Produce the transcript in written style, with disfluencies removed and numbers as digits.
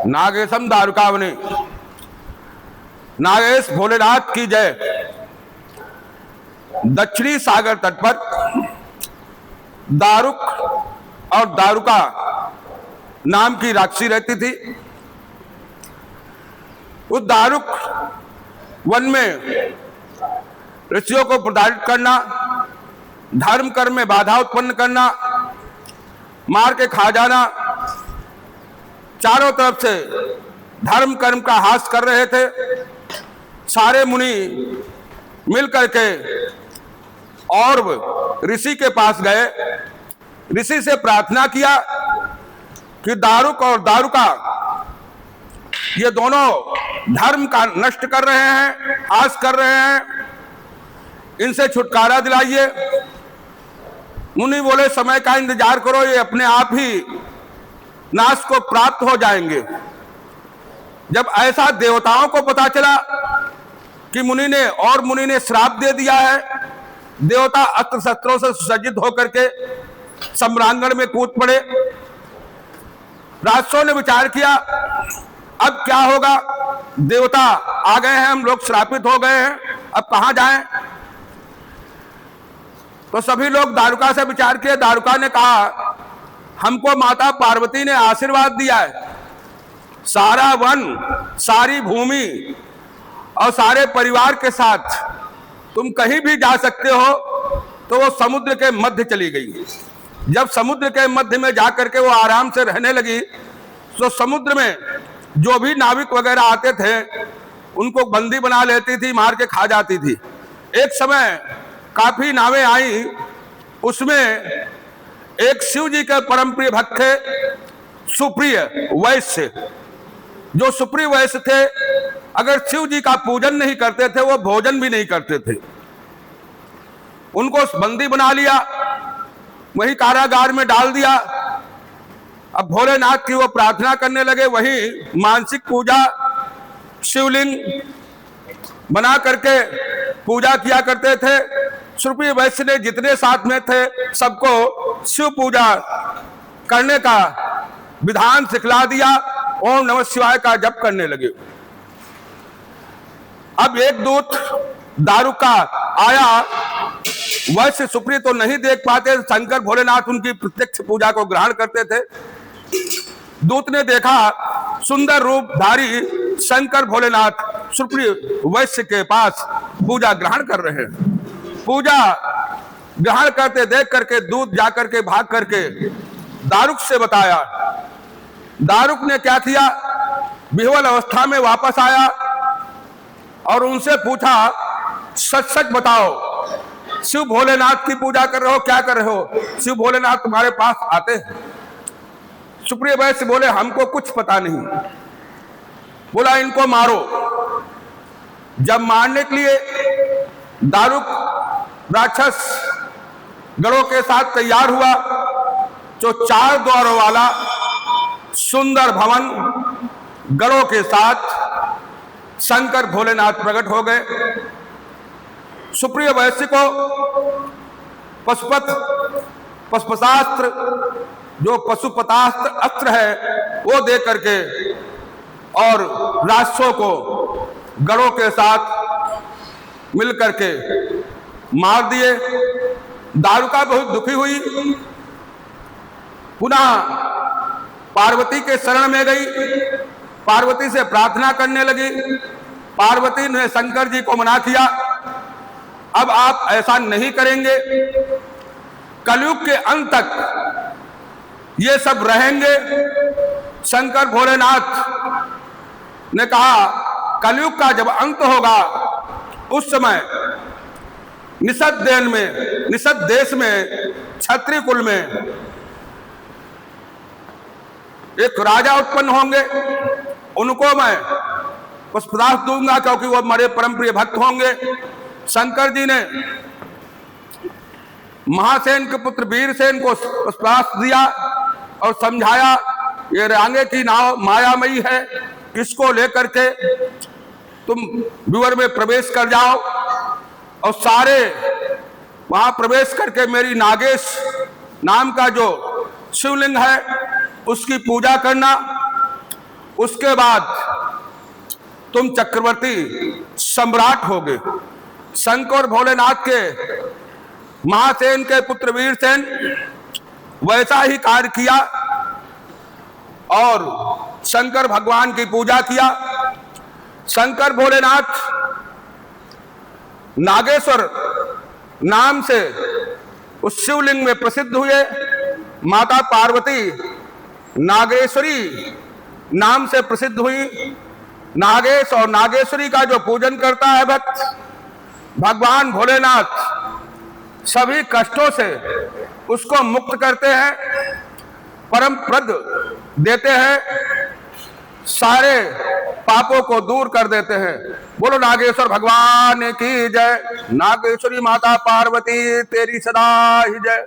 नागेशम दारुकावने, नागेश भोलेनाथ की जय। दक्षिणी सागर तट पर दारुक और दारुका नाम की राक्षसी रहती थी। उस दारुक वन में ऋषियों को प्रताड़ित करना, धर्म कर्म में बाधा उत्पन्न करना, मार के खा जाना, चारों तरफ से धर्म कर्म का हास कर रहे थे। सारे मुनि मिल करके और ऋषि के पास गए, ऋषि से प्रार्थना किया कि दारुक और दारुका ये दोनों धर्म का नष्ट कर रहे हैं, हास कर रहे हैं, इनसे छुटकारा दिलाइए। मुनि बोले समय का इंतजार करो, ये अपने आप ही नाश को प्राप्त हो जाएंगे। जब ऐसा देवताओं को पता चला कि मुनि ने श्राप दे दिया है, देवता अस्त्र शस्त्रों से सुसज्जित होकर के सम्रांगण में कूद पड़े। राक्षसों ने विचार किया अब क्या होगा, देवता आ गए हैं, हम लोग श्रापित हो गए हैं, अब कहां जाएं। तो सभी लोग दारुका से विचार किए। दारुका ने कहा हमको माता पार्वती ने आशीर्वाद दिया है, सारा वन, सारी भूमि और सारे परिवार के साथ तुम कहीं भी जा सकते हो। तो वो समुद्र के मध्य चली गई। जब समुद्र के मध्य में जाकर के वो आराम से रहने लगी, तो समुद्र में जो भी नाविक वगैरह आते थे उनको बंदी बना लेती थी, मार के खा जाती थी। एक समय काफी नावें आई, उसमें एक शिव जी के परम प्रिय भक्त थे, सुप्रिय वैश्य। जो सुप्रिय वैश्य थे, अगर शिव जी का पूजन नहीं करते थे, वो भोजन भी नहीं करते थे। उनको बंदी बना लिया, वही कारागार में डाल दिया। अब भोलेनाथ की वो प्रार्थना करने लगे, वही मानसिक पूजा, शिवलिंग बना करके पूजा किया करते थे। सुप्रिय वैश्य ने जितने साथ में थे सबको शिव पूजा करने का विधान सिखला दिया। ओम नमः शिवाय का जप करने लगे। अब एक दूत दारुका आया, वैश्य सुप्रिय तो नहीं देख पाते, शंकर भोलेनाथ उनकी प्रत्यक्ष पूजा को ग्रहण करते थे। दूत ने देखा सुंदर रूपधारी शंकर भोलेनाथ सुप्रिय वैश्य के पास पूजा ग्रहण कर रहे हैं। पूजा ग्रहण करते देख करके दूत जाकर के भाग करके दारुक से बताया। दारुक ने क्या किया, विह्वल अवस्था में वापस आया और उनसे पूछा सच सच बताओ, शिव भोलेनाथ की पूजा कर रहे हो, क्या कर रहे हो? शिव भोलेनाथ तुम्हारे पास आते हैं? सुप्रिय वैश्य बोले हमको कुछ पता नहीं। बोला इनको मारो। जब मारने के लिए दारुक राक्षस गणों के साथ तैयार हुआ, जो 4 द्वारों वाला सुंदर भवन गणों के साथ शंकर भोलेनाथ प्रकट हो गए। सुप्रिय वैश्य को पशुपतास्त्र, जो पशुपतास्त्र अस्त्र है, वो दे करके और राक्षसों को गणों के साथ मिल करके मार दिए। दारुका बहुत दुखी हुई, पुनः पार्वती के शरण में गई, पार्वती से प्रार्थना करने लगी। पार्वती ने शंकर जी को मना किया, अब आप ऐसा नहीं करेंगे, कलयुग के अंत तक ये सब रहेंगे। शंकर भोलेनाथ ने कहा कलयुग का जब अंत होगा उस समय निषद देश में क्षत्रिय कुल में एक राजा उत्पन्न होंगे, उनको मैं पुष्पदास दूंगा क्योंकि वो हमारे परम प्रिय भक्त होंगे। शंकर जी ने महासेन के पुत्र वीरसेन को पुष्पदास दिया और समझाया ये रांगे की नाव मायामयी है, इसको लेकर के तुम विवर में प्रवेश कर जाओ और सारे वहां प्रवेश करके मेरी नागेश नाम का जो शिवलिंग है उसकी पूजा करना। उसके बाद तुम चक्रवर्ती सम्राट होगे। शंकर भोलेनाथ के महासेन के पुत्र वीरसेन वैसा ही कार्य किया और शंकर भगवान की पूजा किया। शंकर भोलेनाथ नागेश्वर नाम से उस शिवलिंग में प्रसिद्ध हुए। माता पार्वती नागेश्वरी नाम से प्रसिद्ध हुई। नागेश और नागेश्वरी का जो पूजन करता है भक्त, भगवान भोलेनाथ सभी कष्टों से उसको मुक्त करते हैं, परम प्रद देते हैं, सारे पापों को दूर कर देते हैं। बोलो नागेश्वर भगवान की जय। नागेश्वरी माता पार्वती तेरी सदा ही जय।